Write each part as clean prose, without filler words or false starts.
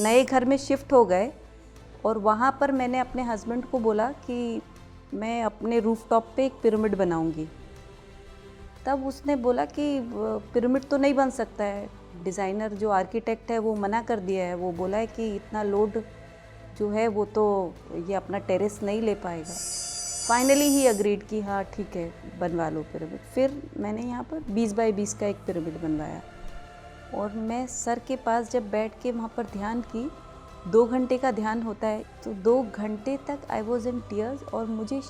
नए घर में शिफ्ट हो गए और वहाँ पर मैंने अपने हस्बैंड को बोला कि मैं अपने रूफटॉप पे एक पिरामिड बनाऊंगी। तब उसने बोला कि पिरामिड तो नहीं बन सकता है, डिज़ाइनर जो आर्किटेक्ट है वो मना कर दिया है, वो बोला है कि इतना लोड जो है वो तो ये अपना टेरेस नहीं ले पाएगा। फाइनली ही अग्रीड कि हाँ ठीक है बनवा लो पिरामिड। फिर मैंने यहाँ पर 20 बाई 20 का एक पिरामिड बनवाया और मैं सर के पास जब बैठ के वहाँ पर ध्यान की, 2 घंटे का ध्यान होता है, तो 2 घंटे तक आई वॉज इन टीयर्स और मुझे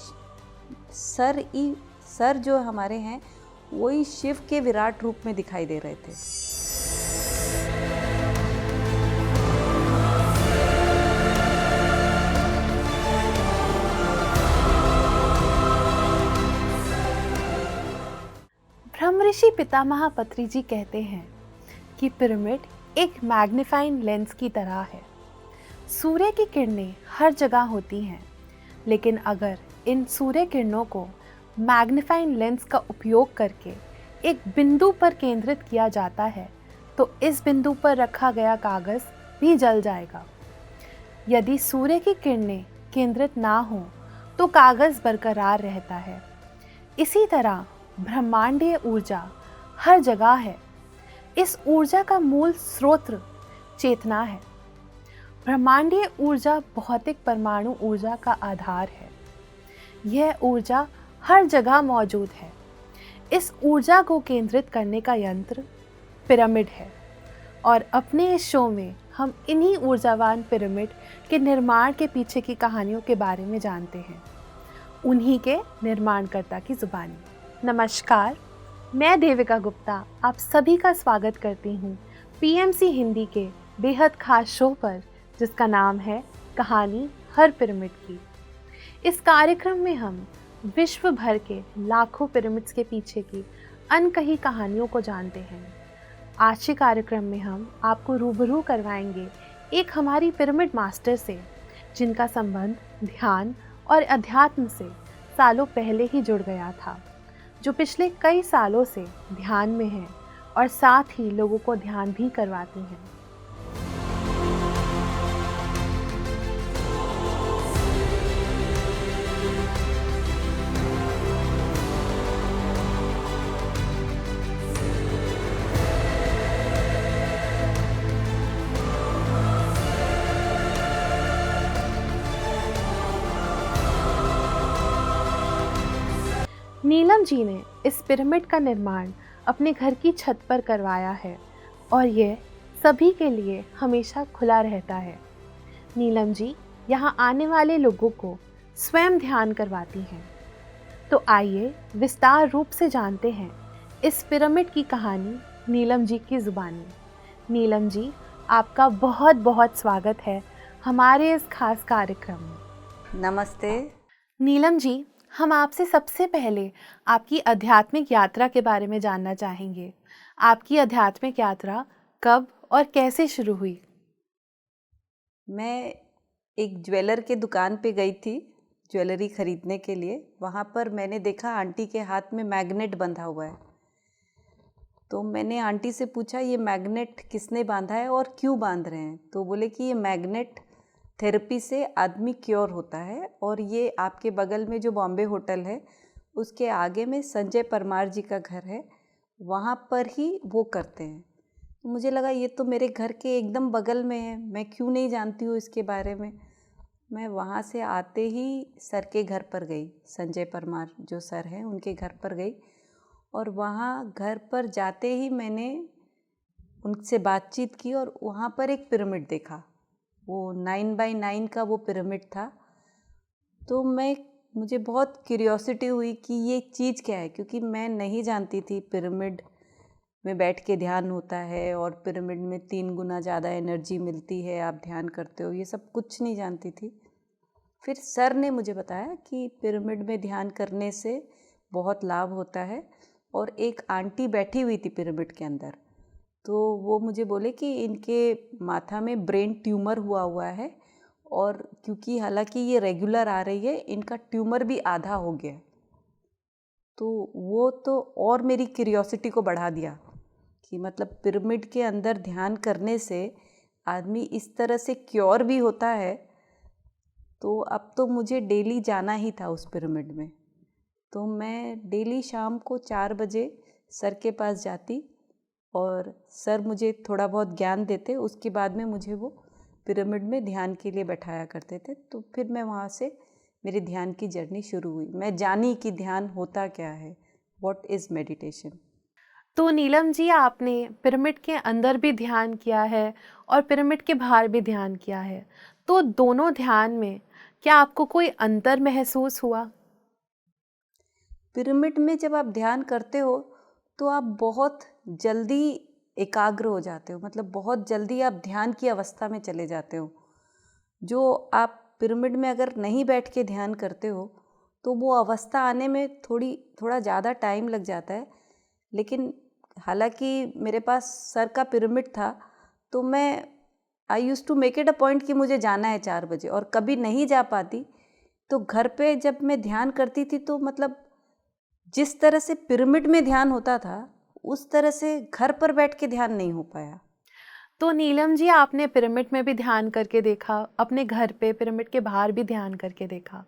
सर जो हमारे हैं वही शिव के विराट रूप में दिखाई दे रहे थे। ब्रह्मऋषि पितामह पत्री जी कहते हैं कि पिरामिड एक मैग्नीफाइंग लेंस की तरह है। सूर्य की किरणें हर जगह होती हैं, लेकिन अगर इन सूर्य किरणों को मैग्नीफाइंग लेंस का उपयोग करके एक बिंदु पर केंद्रित किया जाता है तो इस बिंदु पर रखा गया कागज़ भी जल जाएगा। यदि सूर्य की किरणें केंद्रित ना हो तो कागज़ बरकरार रहता है। इसी तरह ब्रह्मांडीय ऊर्जा हर जगह है। इस ऊर्जा का मूल स्रोत चेतना है। ब्रह्मांडीय ऊर्जा भौतिक परमाणु ऊर्जा का आधार है। यह ऊर्जा हर जगह मौजूद है। इस ऊर्जा को केंद्रित करने का यंत्र पिरामिड है और अपने इस शो में हम इन्हीं ऊर्जावान पिरामिड के निर्माण के पीछे की कहानियों के बारे में जानते हैं, उन्हीं के निर्माणकर्ता की जुबानी। नमस्कार, मैं देविका गुप्ता आप सभी का स्वागत करती हूँ पीएमसी हिंदी के बेहद खास शो पर, जिसका नाम है कहानी हर पिरामिड की। इस कार्यक्रम में हम विश्व भर के लाखों पिरामिड्स के पीछे की अनकही कहानियों को जानते हैं। आज के कार्यक्रम में हम आपको रूबरू करवाएंगे एक हमारी पिरामिड मास्टर से, जिनका संबंध ध्यान और अध्यात्म से सालों पहले ही जुड़ गया था, जो पिछले कई सालों से ध्यान में हैं और साथ ही लोगों को ध्यान भी करवाती हैं। नीलम जी ने इस पिरामिड का निर्माण अपने घर की छत पर करवाया है और यह सभी के लिए हमेशा खुला रहता है। नीलम जी यहाँ आने वाले लोगों को स्वयं ध्यान करवाती हैं। तो आइए विस्तार रूप से जानते हैं इस पिरामिड की कहानी नीलम जी की ज़ुबानी। नीलम जी, आपका बहुत बहुत स्वागत है हमारे इस खास कार्यक्रम में। नमस्ते। नीलम जी, हम आपसे सबसे पहले आपकी आध्यात्मिक यात्रा के बारे में जानना चाहेंगे। आपकी आध्यात्मिक यात्रा कब और कैसे शुरू हुई? मैं एक ज्वेलर के दुकान पे गई थी ज्वेलरी खरीदने के लिए। वहाँ पर मैंने देखा आंटी के हाथ में मैग्नेट बंधा हुआ है। तो मैंने आंटी से पूछा ये मैग्नेट किसने बांधा है और क्यों बांध रहे हैं? तो बोले कि ये मैग्नेट थेरेपी से आदमी क्योर होता है और ये आपके बगल में जो बॉम्बे होटल है उसके आगे में संजय परमार जी का घर है, वहाँ पर ही वो करते हैं। तो मुझे लगा ये तो मेरे घर के एकदम बगल में है, मैं क्यों नहीं जानती हूँ इसके बारे में। मैं वहाँ से आते ही सर के घर पर गई, संजय परमार जो सर हैं उनके घर पर गई और वहाँ घर पर जाते ही मैंने उनसे बातचीत की और वहाँ पर एक पिरामिड देखा। वो 9 बाई 9 का वो पिरामिड था। तो मुझे बहुत क्यूरियोसिटी हुई कि ये चीज़ क्या है, क्योंकि मैं नहीं जानती थी पिरामिड में बैठ के ध्यान होता है और पिरामिड में 3 गुना ज़्यादा एनर्जी मिलती है, आप ध्यान करते हो, ये सब कुछ नहीं जानती थी। फिर सर ने मुझे बताया कि पिरामिड में ध्यान करने से बहुत लाभ होता है और एक आंटी बैठी हुई थी पिरामिड के अंदर, तो वो मुझे बोले कि इनके माथा में ब्रेन ट्यूमर हुआ है और क्योंकि हालांकि ये रेगुलर आ रही है, इनका ट्यूमर भी आधा हो गया। तो वो तो और मेरी क्यूरियोसिटी को बढ़ा दिया कि मतलब पिरामिड के अंदर ध्यान करने से आदमी इस तरह से क्योर भी होता है, तो अब तो मुझे डेली जाना ही था उस पिरामिड में। तो मैं डेली शाम को 4 बजे सर के पास जाती और सर मुझे थोड़ा बहुत ज्ञान देते। उसके बाद में मुझे वो पिरामिड में ध्यान के लिए बैठाया करते थे। तो फिर मैं वहाँ से मेरी ध्यान की जर्नी शुरू हुई। मैं जानी कि ध्यान होता क्या है, व्हाट इज़ मेडिटेशन। तो नीलम जी, आपने पिरामिड के अंदर भी ध्यान किया है और पिरामिड के बाहर भी ध्यान किया है, तो दोनों ध्यान में क्या आपको कोई अंतर महसूस हुआ? पिरामिड में जब आप ध्यान करते हो तो आप बहुत जल्दी एकाग्र हो जाते हो, मतलब बहुत जल्दी आप ध्यान की अवस्था में चले जाते हो। जो आप पिरामिड में अगर नहीं बैठ के ध्यान करते हो तो वो अवस्था आने में थोड़ा ज़्यादा टाइम लग जाता है। लेकिन हालांकि मेरे पास सर का पिरामिड था, तो मैं I used to make it a point कि मुझे जाना है 4 बजे, और कभी नहीं जा पाती तो घर पे जब मैं ध्यान करती थी तो मतलब जिस तरह से पिरामिड में ध्यान होता था उस तरह से घर पर बैठ के ध्यान नहीं हो पाया। तो नीलम जी, आपने पिरामिड में भी ध्यान करके देखा, अपने घर पे पिरामिड के बाहर भी ध्यान करके देखा,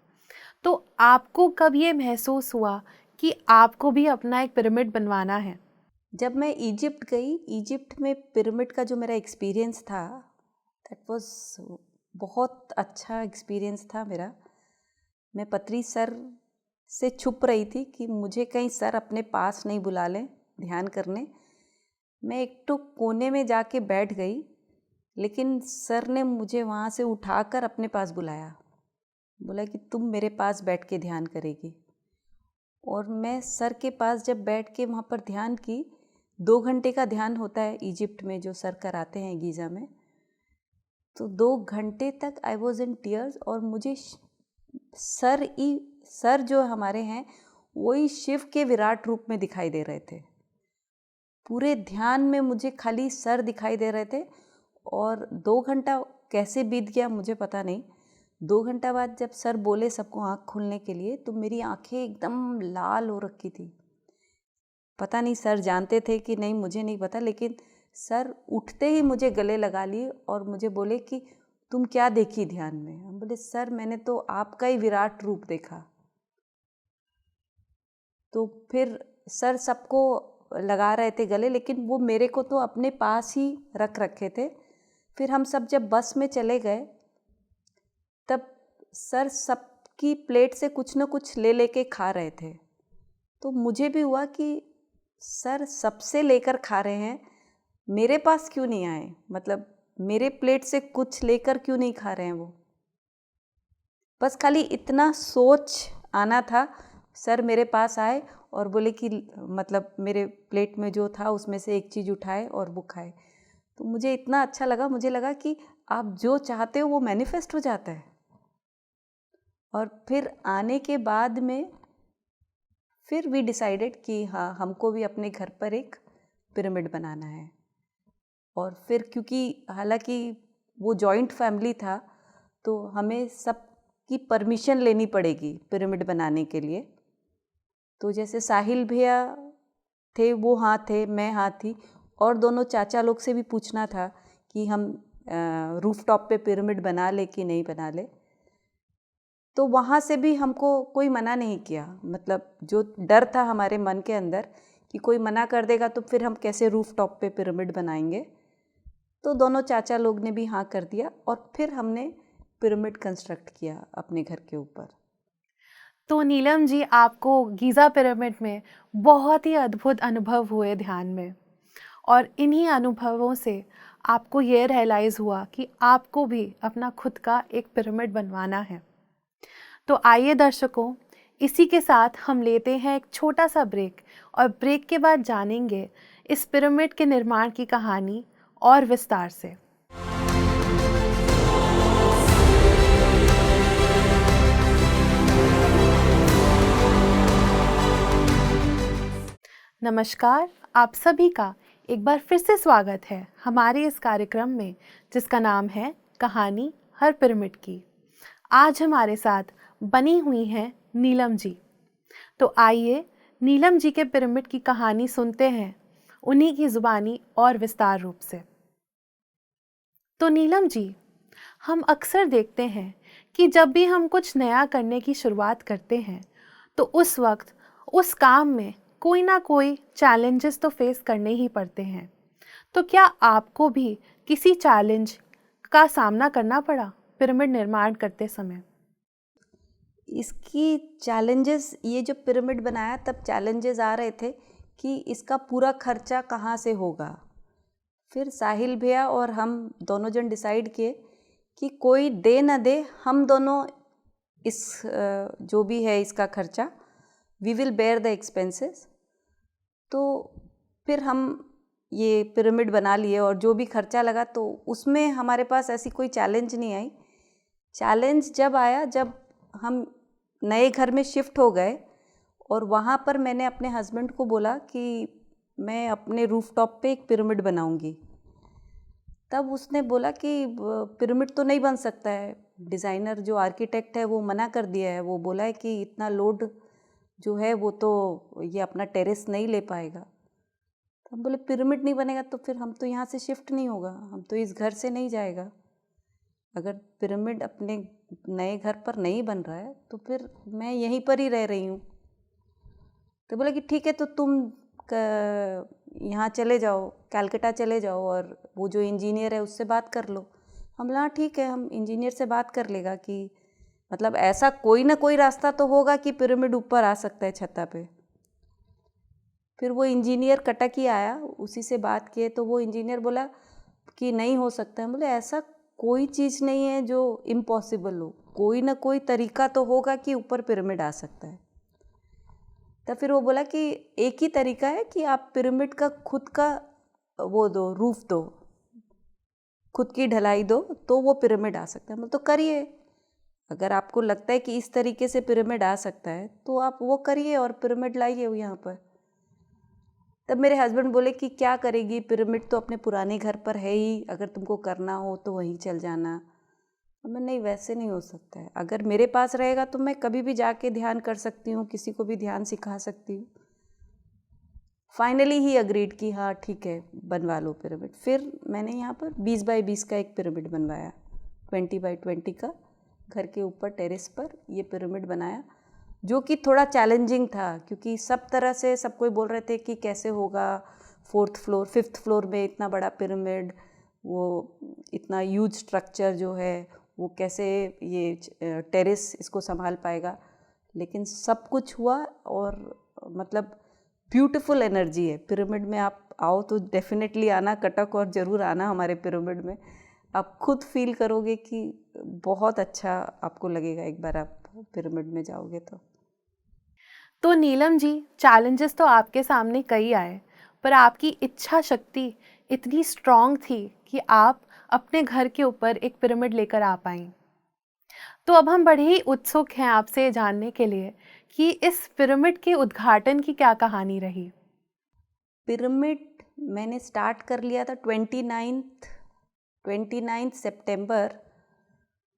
तो आपको कब ये महसूस हुआ कि आपको भी अपना एक पिरामिड बनवाना है? जब मैं इजिप्ट गई, इजिप्ट में पिरामिड का जो मेरा एक्सपीरियंस था, दैट वाज बहुत अच्छा एक्सपीरियंस था मेरा। मैं पत्री सर से छुप रही थी कि मुझे कहीं सर अपने पास नहीं बुला लें ध्यान करने। मैं एक तो कोने में जाके बैठ गई, लेकिन सर ने मुझे वहाँ से उठाकर अपने पास बुलाया, बोला कि तुम मेरे पास बैठ के ध्यान करेगी। और मैं सर के पास जब बैठ के वहाँ पर ध्यान की, 2 घंटे का ध्यान होता है इजिप्ट में जो सर कराते हैं गीज़ा में। तो 2 घंटे तक आई वॉज इन टीयर्स, और मुझे सर जो हमारे हैं वही शिव के विराट रूप में दिखाई दे रहे थे। पूरे ध्यान में मुझे खाली सर दिखाई दे रहे थे। और 2 घंटा कैसे बीत गया मुझे पता नहीं। 2 घंटा बाद जब सर बोले सबको आँख खोलने के लिए, तो मेरी आँखें एकदम लाल हो रखी थी। पता नहीं सर जानते थे कि नहीं, मुझे नहीं पता, लेकिन सर उठते ही मुझे गले लगा लिए और मुझे बोले कि तुम क्या देखी ध्यान में? हम बोले सर मैंने तो आपका ही विराट रूप देखा। तो फिर सर सबको लगा रहे थे गले, लेकिन वो मेरे को तो अपने पास ही रख रखे थे। फिर हम सब जब बस में चले गए, तब सर सबकी प्लेट से कुछ न कुछ ले लेके खा रहे थे। तो मुझे भी हुआ कि सर सबसे लेकर खा रहे हैं, मेरे पास क्यों नहीं आए, मतलब मेरे प्लेट से कुछ लेकर क्यों नहीं खा रहे हैं वो। बस खाली इतना सोच आना था। सर मेरे पास आए और बोले कि मतलब मेरे प्लेट में जो था उसमें से एक चीज़ उठाए और वो खाए। तो मुझे इतना अच्छा लगा, मुझे लगा कि आप जो चाहते हो वो मैनिफेस्ट हो जाता है। और फिर आने के बाद में फिर वी डिसाइडेड कि हाँ, हमको भी अपने घर पर एक पिरामिड बनाना है। और फिर क्योंकि हालांकि वो जॉइंट फैमिली था, तो हमें सबकी परमिशन लेनी पड़ेगी पिरामिड बनाने के लिए। तो जैसे साहिल भैया थे, वो हाँ थे, मैं हाँ थी, और दोनों चाचा लोग से भी पूछना था कि हम रूफ टॉप पे पिरामिड बना ले कि नहीं बना ले। तो वहाँ से भी हमको कोई मना नहीं किया। मतलब जो डर था हमारे मन के अंदर कि कोई मना कर देगा तो फिर हम कैसे रूफ टॉप पे पिरामिड बनाएंगे, तो दोनों चाचा लोग ने भी हाँ कर दिया और फिर हमने पिरामिड कंस्ट्रक्ट किया अपने घर के ऊपर। तो नीलम जी, आपको गीज़ा पिरामिड में बहुत ही अद्भुत अनुभव हुए ध्यान में, और इन्हीं अनुभवों से आपको ये रियलाइज़ हुआ कि आपको भी अपना खुद का एक पिरामिड बनवाना है। तो आइए दर्शकों, इसी के साथ हम लेते हैं एक छोटा सा ब्रेक, और ब्रेक के बाद जानेंगे इस पिरामिड के निर्माण की कहानी और विस्तार से। नमस्कार, आप सभी का एक बार फिर से स्वागत है हमारे इस कार्यक्रम में, जिसका नाम है कहानी हर पिरामिड की। आज हमारे साथ बनी हुई हैं नीलम जी। तो आइए नीलम जी के पिरामिड की कहानी सुनते हैं, उन्हीं की ज़ुबानी और विस्तार रूप से। तो नीलम जी, हम अक्सर देखते हैं कि जब भी हम कुछ नया करने की शुरुआत करते हैं तो उस वक्त उस काम में कोई ना कोई चैलेंजेस तो फेस करने ही पड़ते हैं। तो क्या आपको भी किसी चैलेंज का सामना करना पड़ा पिरामिड निर्माण करते समय? इसकी चैलेंजेस, ये जो पिरामिड बनाया तब चैलेंजेस आ रहे थे कि इसका पूरा खर्चा कहाँ से होगा। फिर साहिल भैया और हम दोनों जन डिसाइड किए कि कोई दे ना दे, हम दोनों इस जो भी है इसका खर्चा, we will bear the expenses. तो फिर हम ये पिरामिड बना लिए और जो भी खर्चा लगा तो उसमें हमारे पास ऐसी कोई चैलेंज नहीं आई। चैलेंज जब आया जब हम नए घर में शिफ्ट हो गए और वहाँ पर मैंने अपने हस्बैंड को बोला कि मैं अपने रूफटॉप पे एक पिरामिड बनाऊंगी। तब उसने बोला कि पिरामिड तो नहीं बन सकता है, डिज़ाइनर जो आर्किटेक्ट है वो मना कर दिया है, वो बोला है कि इतना लोड जो है वो तो ये अपना टेरेस नहीं ले पाएगा। तो हम बोले पिरामिड नहीं बनेगा तो फिर हम तो यहाँ से शिफ्ट नहीं होगा, हम तो इस घर से नहीं जाएगा। अगर पिरामिड अपने नए घर पर नहीं बन रहा है तो फिर मैं यहीं पर ही रह रही हूँ। तो बोले कि ठीक है, तो तुम यहाँ चले जाओ, कलकत्ता चले जाओ और वो जो इंजीनियर है उससे बात कर लो। हम बोला ठीक है, हम इंजीनियर से बात कर लेगा कि मतलब ऐसा कोई ना कोई रास्ता तो होगा कि पिरामिड ऊपर आ सकता है छत्ता पे। फिर वो इंजीनियर कटक ही आया, उसी से बात किए तो वो इंजीनियर बोला कि नहीं हो सकता है। बोले ऐसा कोई चीज़ नहीं है जो इम्पॉसिबल हो, कोई ना कोई तरीका तो होगा कि ऊपर पिरामिड आ सकता है। तब फिर वो बोला कि एक ही तरीका है कि आप पिरामिड का खुद का वो दो, रूफ दो, खुद की ढलाई दो तो वो पिरामिड आ सकता है। मतलब तो करिए, अगर आपको लगता है कि इस तरीके से पिरामिड आ सकता है तो आप वो करिए और पिरामिड लाइए यहाँ पर। तब मेरे हस्बैंड बोले कि क्या करेगी, पिरामिड तो अपने पुराने घर पर है ही, अगर तुमको करना हो तो वहीं चल जाना। मैं नहीं, वैसे नहीं हो सकता है, अगर मेरे पास रहेगा तो मैं कभी भी जाके ध्यान कर सकती हूँ, किसी को भी ध्यान सिखा सकती हूँ। फाइनली ही अग्रीड कि हाँ ठीक है बनवा लो पिरामिड। फिर मैंने यहाँ पर 20 बाई 20 का एक पिरामिड बनवाया, 20 बाई 20 का, घर के ऊपर टेरेस पर ये पिरामिड बनाया, जो कि थोड़ा चैलेंजिंग था क्योंकि सब तरह से सब कोई बोल रहे थे कि कैसे होगा 4th फ्लोर 5th फ्लोर में इतना बड़ा पिरामिड, वो इतना ह्यूज स्ट्रक्चर जो है वो कैसे ये टेरेस इसको संभाल पाएगा। लेकिन सब कुछ हुआ और मतलब ब्यूटीफुल एनर्जी है पिरामिड में। आप आओ तो डेफिनेटली आना कटक और ज़रूर आना हमारे पिरामिड में, आप खुद फील करोगे कि बहुत अच्छा आपको लगेगा एक बार आप पिरामिड में जाओगे तो नीलम जी, चैलेंजेस तो आपके सामने कई आए, पर आपकी इच्छा शक्ति इतनी स्ट्रॉन्ग थी कि आप अपने घर के ऊपर एक पिरामिड लेकर आ पाई। तो अब हम बड़े ही उत्सुक हैं आपसे जानने के लिए कि इस पिरामिड के उद्घाटन की क्या कहानी रही। पिरामिड मैंने स्टार्ट कर लिया था 29 सितंबर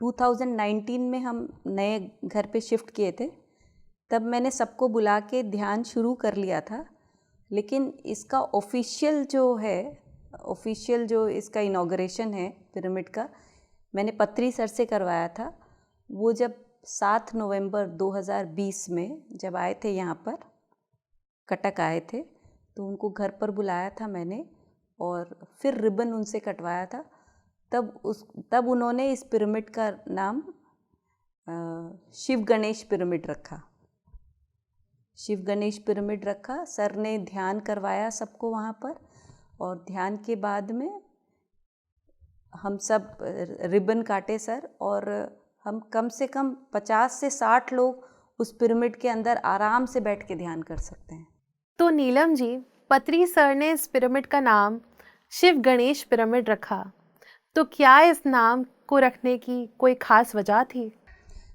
2019 में। हम नए घर पे शिफ्ट किए थे, तब मैंने सबको बुला के ध्यान शुरू कर लिया था। लेकिन इसका ऑफिशियल जो इसका इनॉग्रेशन है पिरामिड का, मैंने पत्री सर से करवाया था। वो जब 7 नवंबर 2020 में जब आए थे यहाँ पर, कटक आए थे, तो उनको घर पर बुलाया था मैंने और फिर रिबन उनसे कटवाया था। तब उन्होंने इस पिरामिड का नाम शिव गणेश पिरामिड रखा। शिव गणेश पिरामिड रखा। सर ने ध्यान करवाया सबको वहाँ पर और ध्यान के बाद में हम सब रिबन काटे सर, और हम कम से कम 50 से 60 लोग उस पिरामिड के अंदर आराम से बैठ के ध्यान कर सकते हैं। तो नीलम जी, पत्री सर ने इस पिरामिड का नाम शिव गणेश पिरामिड रखा, तो क्या इस नाम को रखने की कोई खास वजह थी?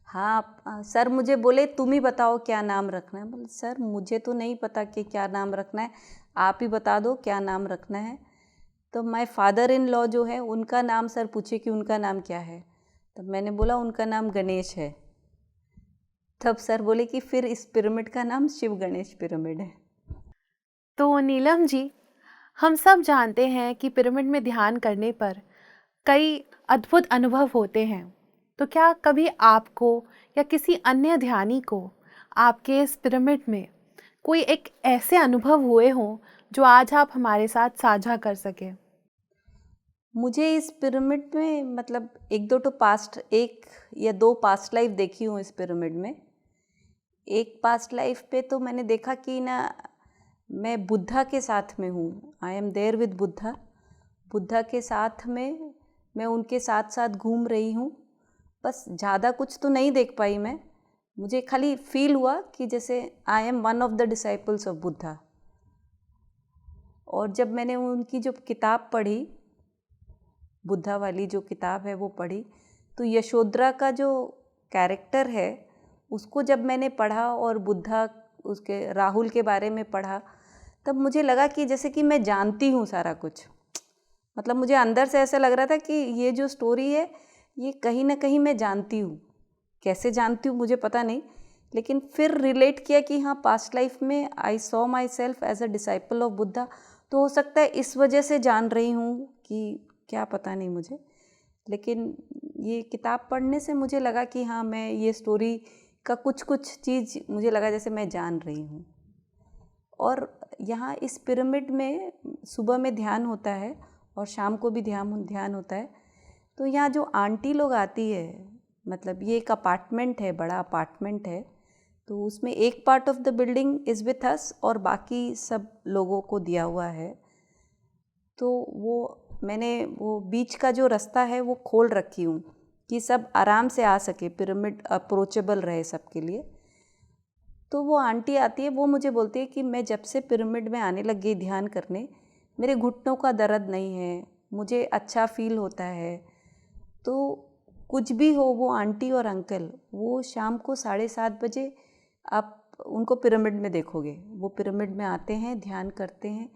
हाँ, सर मुझे बोले तुम ही बताओ क्या नाम रखना है। बोले सर मुझे तो नहीं पता कि क्या नाम रखना है, आप ही बता दो क्या नाम रखना है। तो माय फादर इन लॉ जो है उनका नाम सर पूछे कि उनका नाम क्या है, तो मैंने बोला उनका नाम गणेश है। तब सर बोले कि फिर इस पिरामिड का नाम शिव गणेश पिरामिड है। तो नीलम जी, हम सब जानते हैं कि पिरामिड में ध्यान करने पर कई अद्भुत अनुभव होते हैं, तो क्या कभी आपको या किसी अन्य ध्यानी को आपके इस पिरामिड में कोई एक ऐसे अनुभव हुए हों जो आज आप हमारे साथ साझा कर सकें? मुझे इस पिरामिड में मतलब एक या दो पास्ट लाइफ देखी हूँ इस पिरामिड में। एक पास्ट लाइफ पे तो मैंने देखा कि ना मैं बुद्धा के साथ में हूँ, I am there with Buddha. Buddha के साथ में मैं उनके साथ साथ घूम रही हूँ। बस ज़्यादा कुछ तो नहीं देख पाई मैं, मुझे खाली फील हुआ कि जैसे I am one of the disciples of Buddha. और जब मैंने उनकी जो किताब पढ़ी, बुद्धा वाली जो किताब है वो पढ़ी, तो यशोधरा का जो कैरेक्टर है उसको जब मैंने पढ़ा और बुद्धा उसके राहुल के बारे में पढ़ा, तब मुझे लगा कि जैसे कि मैं जानती हूँ सारा कुछ। मतलब मुझे अंदर से ऐसा लग रहा था कि ये जो स्टोरी है ये कहीं ना कहीं मैं जानती हूँ। कैसे जानती हूँ मुझे पता नहीं, लेकिन फिर रिलेट किया कि हाँ, पास्ट लाइफ में I saw myself as a disciple of Buddha, तो हो सकता है इस वजह से जान रही हूँ कि क्या पता नहीं मुझे। लेकिन ये किताब पढ़ने से मुझे लगा कि हाँ, मैं ये स्टोरी का कुछ चीज़ मुझे लगा जैसे मैं जान रही हूँ। और यहाँ इस पिरामिड में सुबह में ध्यान होता है और शाम को भी ध्यान होता है। तो यहाँ जो आंटी लोग आती है, मतलब ये एक अपार्टमेंट है, बड़ा अपार्टमेंट है, तो उसमें एक part of the building is with us और बाकी सब लोगों को दिया हुआ है। तो मैंने वो बीच का जो रास्ता है वो खोल रखी हूँ कि सब आराम से आ सके, पिरामिड अप्रोचेबल रहे सबके लिए। तो वो आंटी आती है, वो मुझे बोलती है कि मैं जब से पिरामिड में आने लग गई ध्यान करने, मेरे घुटनों का दर्द नहीं है, मुझे अच्छा फील होता है। तो कुछ भी हो, वो आंटी और अंकल वो शाम को 7:30 बजे आप उनको पिरामिड में देखोगे। वो पिरामिड में आते हैं, ध्यान करते हैं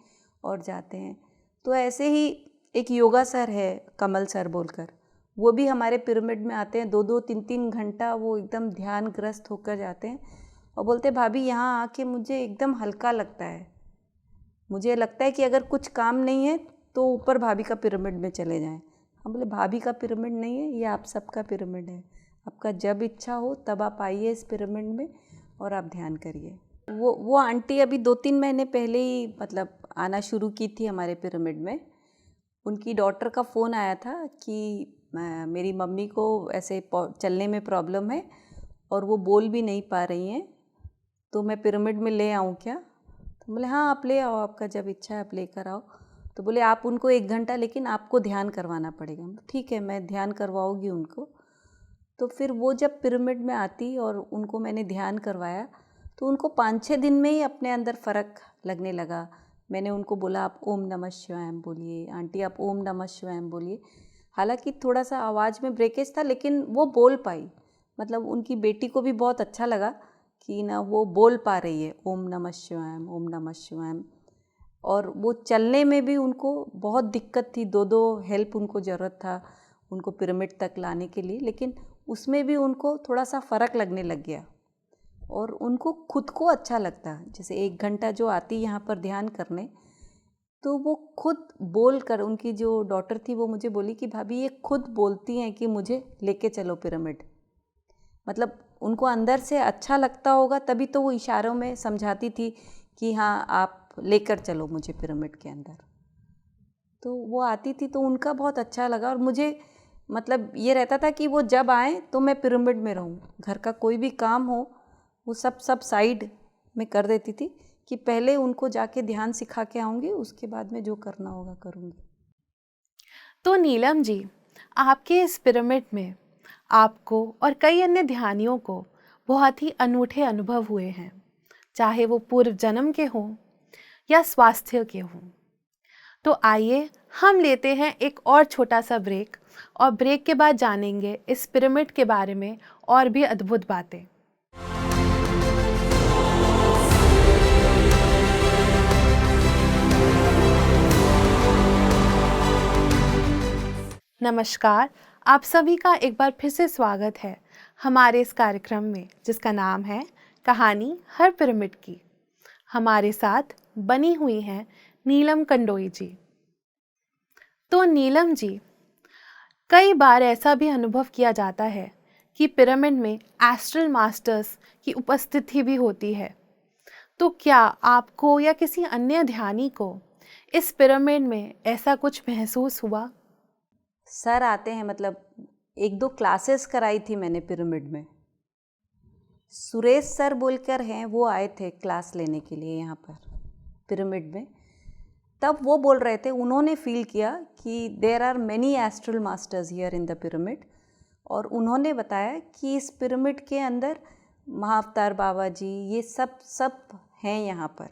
और जाते हैं। तो ऐसे ही एक योगा सर है, कमल सर बोलकर, वो भी हमारे पिरामिड में आते हैं। 2-2, 3-3 घंटा वो एकदम ध्यानग्रस्त होकर जाते हैं और बोलते हैं भाभी यहाँ आके मुझे एकदम हल्का लगता है। मुझे लगता है कि अगर कुछ काम नहीं है तो ऊपर भाभी का पिरामिड में चले जाएं। हम बोले भाभी का पिरामिड नहीं है, ये आप सबका पिरामिड है। आपका जब इच्छा हो तब आप आइए इस पिरामिड में और आप ध्यान करिए। वो आंटी अभी 2-3 महीने पहले ही मतलब आना शुरू की थी हमारे पिरामिड में। उनकी डॉटर का फ़ोन आया था कि मेरी मम्मी को ऐसे चलने में प्रॉब्लम है और वो बोल भी नहीं पा रही हैं, तो मैं पिरामिड में ले आऊँ क्या? तो बोले हाँ, आप ले आओ, आपका जब इच्छा है आप लेकर आओ। तो बोले आप उनको 1 घंटा, लेकिन आपको ध्यान करवाना पड़ेगा। ठीक है, मैं ध्यान करवाऊँगी उनको। तो फिर वो जब पिरामिड में आती और उनको मैंने ध्यान करवाया, तो उनको 5-6 दिन में ही अपने अंदर फ़र्क लगने लगा। मैंने उनको बोला आप ओम नमः शिवाय बोलिए, आंटी आप ओम नमः शिवाय बोलिए। हालांकि थोड़ा सा आवाज़ में ब्रेकेज था, लेकिन वो बोल पाई। मतलब उनकी बेटी को भी बहुत अच्छा लगा कि ना वो बोल पा रही है ओम नमः शिवाय, ओम नमः शिवाय। और वो चलने में भी उनको बहुत दिक्कत थी, 2-2 हेल्प उनको ज़रूरत था उनको पिरामिड तक लाने के लिए, लेकिन उसमें भी उनको थोड़ा सा फ़र्क लगने लग गया और उनको खुद को अच्छा लगता। जैसे 1 घंटा जो आती यहाँ पर ध्यान करने, तो वो खुद बोल कर, उनकी जो डॉटर थी वो मुझे बोली कि भाभी ये खुद बोलती हैं कि मुझे लेके चलो पिरामिड। मतलब उनको अंदर से अच्छा लगता होगा, तभी तो वो इशारों में समझाती थी कि हाँ आप लेकर चलो मुझे पिरामिड के अंदर। तो वो आती थी तो उनका बहुत अच्छा लगा और मुझे मतलब ये रहता था कि वो जब आए तो मैं पिरामिड में रहूं। घर का कोई भी काम हो वो सब साइड में कर देती थी कि पहले उनको जाके ध्यान सिखा के आऊँगी, उसके बाद में जो करना होगा करूँगी। तो नीलम जी, आपके इस पिरामिड में आपको और कई अन्य ध्यानियों को बहुत ही अनूठे अनुभव हुए हैं, चाहे वो पूर्व जन्म के हों या स्वास्थ्य के हों। तो आइए हम लेते हैं एक और छोटा सा ब्रेक, और ब्रेक के बाद जानेंगे इस पिरामिड के बारे में और भी अद्भुत बातें। नमस्कार, आप सभी का एक बार फिर से स्वागत है हमारे इस कार्यक्रम में, जिसका नाम है कहानी हर पिरामिड की। हमारे साथ बनी हुई हैं नीलम कंडोई जी। तो नीलम जी, कई बार ऐसा भी अनुभव किया जाता है कि पिरामिड में एस्ट्रल मास्टर्स की उपस्थिति भी होती है। तो क्या आपको या किसी अन्य ध्यानी को इस पिरामिड में ऐसा कुछ महसूस हुआ? सर आते हैं, मतलब 1-2 क्लासेस कराई थी मैंने पिरामिड में। सुरेश सर बोलकर हैं, वो आए थे क्लास लेने के लिए यहाँ पर पिरामिड में। तब वो बोल रहे थे, उन्होंने फील किया कि there are many astral masters here in the pyramid, और उन्होंने बताया कि इस पिरामिड के अंदर महाअवतार बाबा जी ये सब हैं यहाँ पर।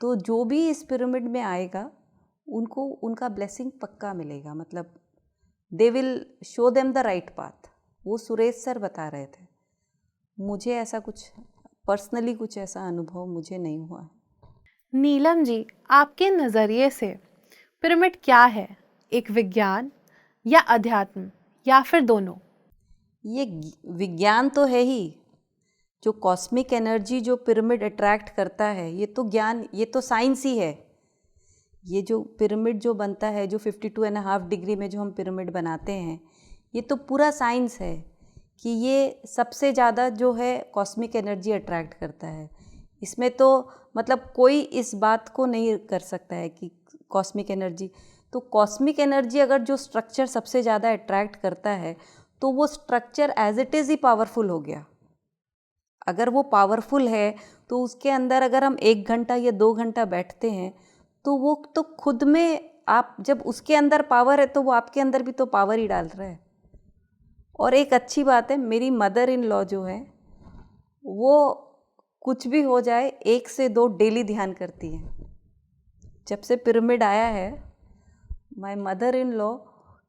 तो जो भी इस पिरामिड में आएगा उनको उनका ब्लेसिंग पक्का मिलेगा, मतलब they will show them the right path. वो सुरेश सर बता रहे थे। मुझे ऐसा कुछ पर्सनली कुछ ऐसा अनुभव मुझे नहीं हुआ है। नीलम जी, आपके नज़रिए से पिरामिड क्या है? एक विज्ञान या अध्यात्म या फिर दोनों? ये विज्ञान तो है ही। जो कॉस्मिक एनर्जी जो पिरामिड अट्रैक्ट करता है, ये तो ज्ञान, ये तो साइंस ही है। ये जो पिरामिड जो बनता है, जो 52.5 डिग्री में जो हम पिरामिड बनाते हैं, ये तो पूरा साइंस है कि ये सबसे ज़्यादा जो है कॉस्मिक एनर्जी अट्रैक्ट करता है। इसमें तो मतलब कोई इस बात को नहीं कर सकता है कि कॉस्मिक एनर्जी, तो कॉस्मिक एनर्जी अगर जो स्ट्रक्चर सबसे ज़्यादा अट्रैक्ट करता है तो वो स्ट्रक्चर एज इट इज़ ही पावरफुल हो गया। अगर वो पावरफुल है तो उसके अंदर अगर हम 1 घंटा या 2 घंटा बैठते हैं तो वो तो खुद में, आप जब उसके अंदर पावर है तो वो आपके अंदर भी तो पावर ही डाल रहा है। और एक अच्छी बात है, मेरी मदर इन लॉ जो है वो कुछ भी हो जाए 1 से 2 डेली ध्यान करती हैं। जब से पिरामिड आया है, my mother in law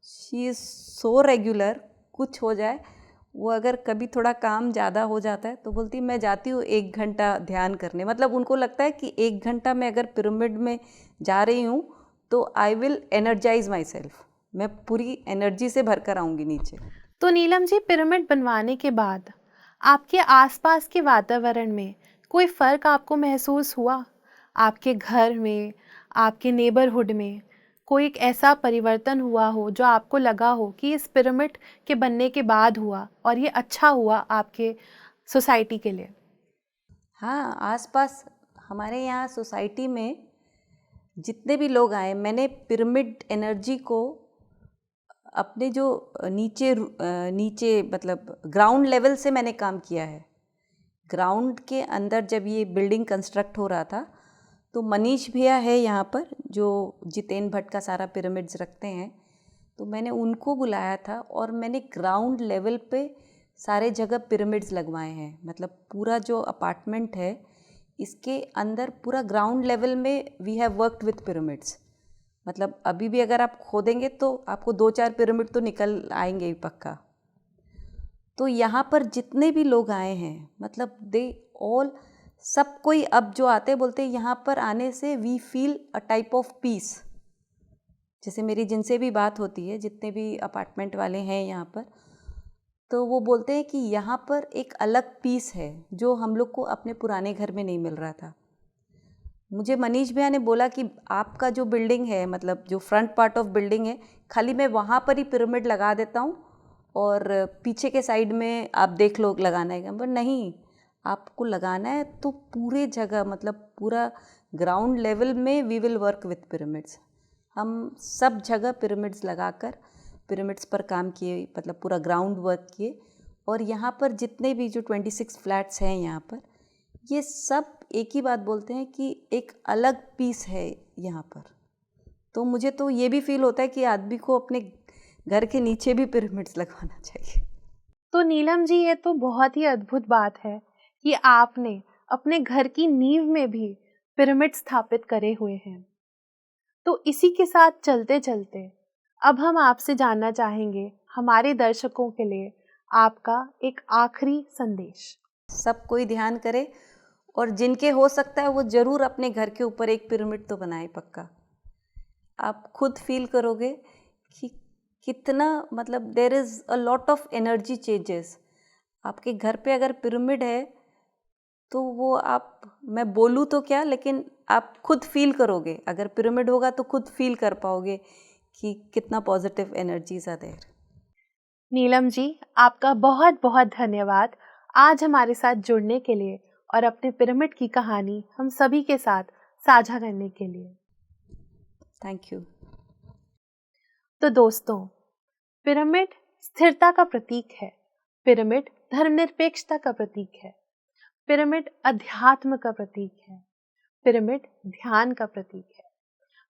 she is so regular. कुछ हो जाए, वो अगर कभी थोड़ा काम ज़्यादा हो जाता है तो बोलती मैं जाती हूँ 1 घंटा ध्यान करने। मतलब उनको लगता है कि 1 घंटा मैं अगर पिरामिड में जा रही हूँ तो I will energise myself, मैं पूरी एनर्जी से भर कर आऊँगी नीचे। तो नीलम जी, पिरामिड बनवाने के बाद आपके आसपास के वातावरण में कोई फ़र्क आपको महसूस हुआ? आपके घर में, आपके नेबरहुड में कोई एक ऐसा परिवर्तन हुआ हो जो आपको लगा हो कि इस पिरामिड के बनने के बाद हुआ और ये अच्छा हुआ आपके सोसाइटी के लिए? हाँ, आसपास हमारे यहाँ सोसाइटी में जितने भी लोग आए, मैंने पिरामिड एनर्जी को अपने जो नीचे मतलब ग्राउंड लेवल से मैंने काम किया है। ग्राउंड के अंदर जब ये बिल्डिंग कंस्ट्रक्ट हो रहा था तो मनीष भैया है यहाँ पर जो जितेन भट्ट का सारा पिरामिड्स रखते हैं, तो मैंने उनको बुलाया था और मैंने ग्राउंड लेवल पे सारे जगह पिरामिड्स लगवाए हैं। मतलब पूरा जो अपार्टमेंट है इसके अंदर पूरा ग्राउंड लेवल में we have worked with pyramids. मतलब अभी भी अगर आप खोदेंगे तो आपको 2-4 पिरामिड तो निकल आएंगे ही पक्का। तो यहाँ पर जितने भी लोग आए हैं, मतलब दे ऑल, सब कोई अब जो आते बोलते हैं यहाँ पर आने से we feel a type of peace. जैसे मेरी जिनसे भी बात होती है, जितने भी अपार्टमेंट वाले हैं यहाँ पर, तो वो बोलते हैं कि यहाँ पर एक अलग पीस है जो हम लोग को अपने पुराने घर में नहीं मिल रहा था। मुझे मनीष भैया ने बोला कि आपका जो बिल्डिंग है, मतलब जो फ्रंट पार्ट ऑफ बिल्डिंग है, खाली मैं वहाँ पर ही पिरामिड लगा देता हूँ और पीछे के साइड में आप देख लो लगाना है। पर नहीं, आपको लगाना है तो पूरे जगह, मतलब पूरा ग्राउंड लेवल में we will work with pyramids. हम सब जगह पिरामिड्स लगाकर पिरामिड्स पर काम किए, मतलब पूरा ग्राउंड वर्क किए। और यहाँ पर जितने भी जो 26 फ्लैट्स हैं यहाँ पर, ये सब एक ही बात बोलते हैं कि एक अलग पीस है यहाँ पर। तो मुझे तो ये भी फील होता है कि आदमी को अपने घर के नीचे भी पिरामिड्स लगवाना चाहिए। तो नीलम जी, ये तो बहुत ही अद्भुत बात है कि आपने अपने घर की नींव में भी पिरामिड स्थापित करे हुए हैं। तो इसी के साथ चलते चलते अब हम आपसे जानना चाहेंगे, हमारे दर्शकों के लिए आपका एक आखिरी संदेश। सब कोई ध्यान करे और जिनके हो सकता है वो ज़रूर अपने घर के ऊपर एक पिरामिड तो बनाए पक्का। आप खुद फील करोगे कि कितना, मतलब there is a lot of energy changes. आपके घर पे अगर पिरामिड है तो वो आप, मैं बोलूँ तो क्या, लेकिन आप खुद फील करोगे। अगर पिरामिड होगा तो खुद फील कर पाओगे कि कितना positive energies are there. Neelam ji, आपका बहुत बहुत धन्यवाद आज हमारे साथ जुड़ने के लिए और अपने पिरामिड की कहानी हम सभी के साथ साझा करने के लिए। Thank you. तो दोस्तों, पिरामिड स्थिरता का प्रतीक है, पिरामिड धर्मनिरपेक्षता का प्रतीक है, पिरामिड अध्यात्म का प्रतीक है, पिरामिड ध्यान का प्रतीक है,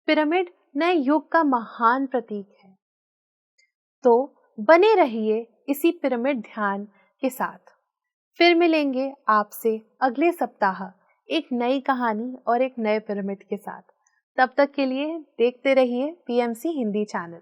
पिरामिड नए युग का महान प्रतीक है। तो बने रहिए इसी पिरामिड ध्यान के साथ। फिर मिलेंगे आपसे अगले सप्ताह एक नई कहानी और एक नए पिरामिड के साथ। तब तक के लिए देखते रहिए PMC हिंदी चैनल।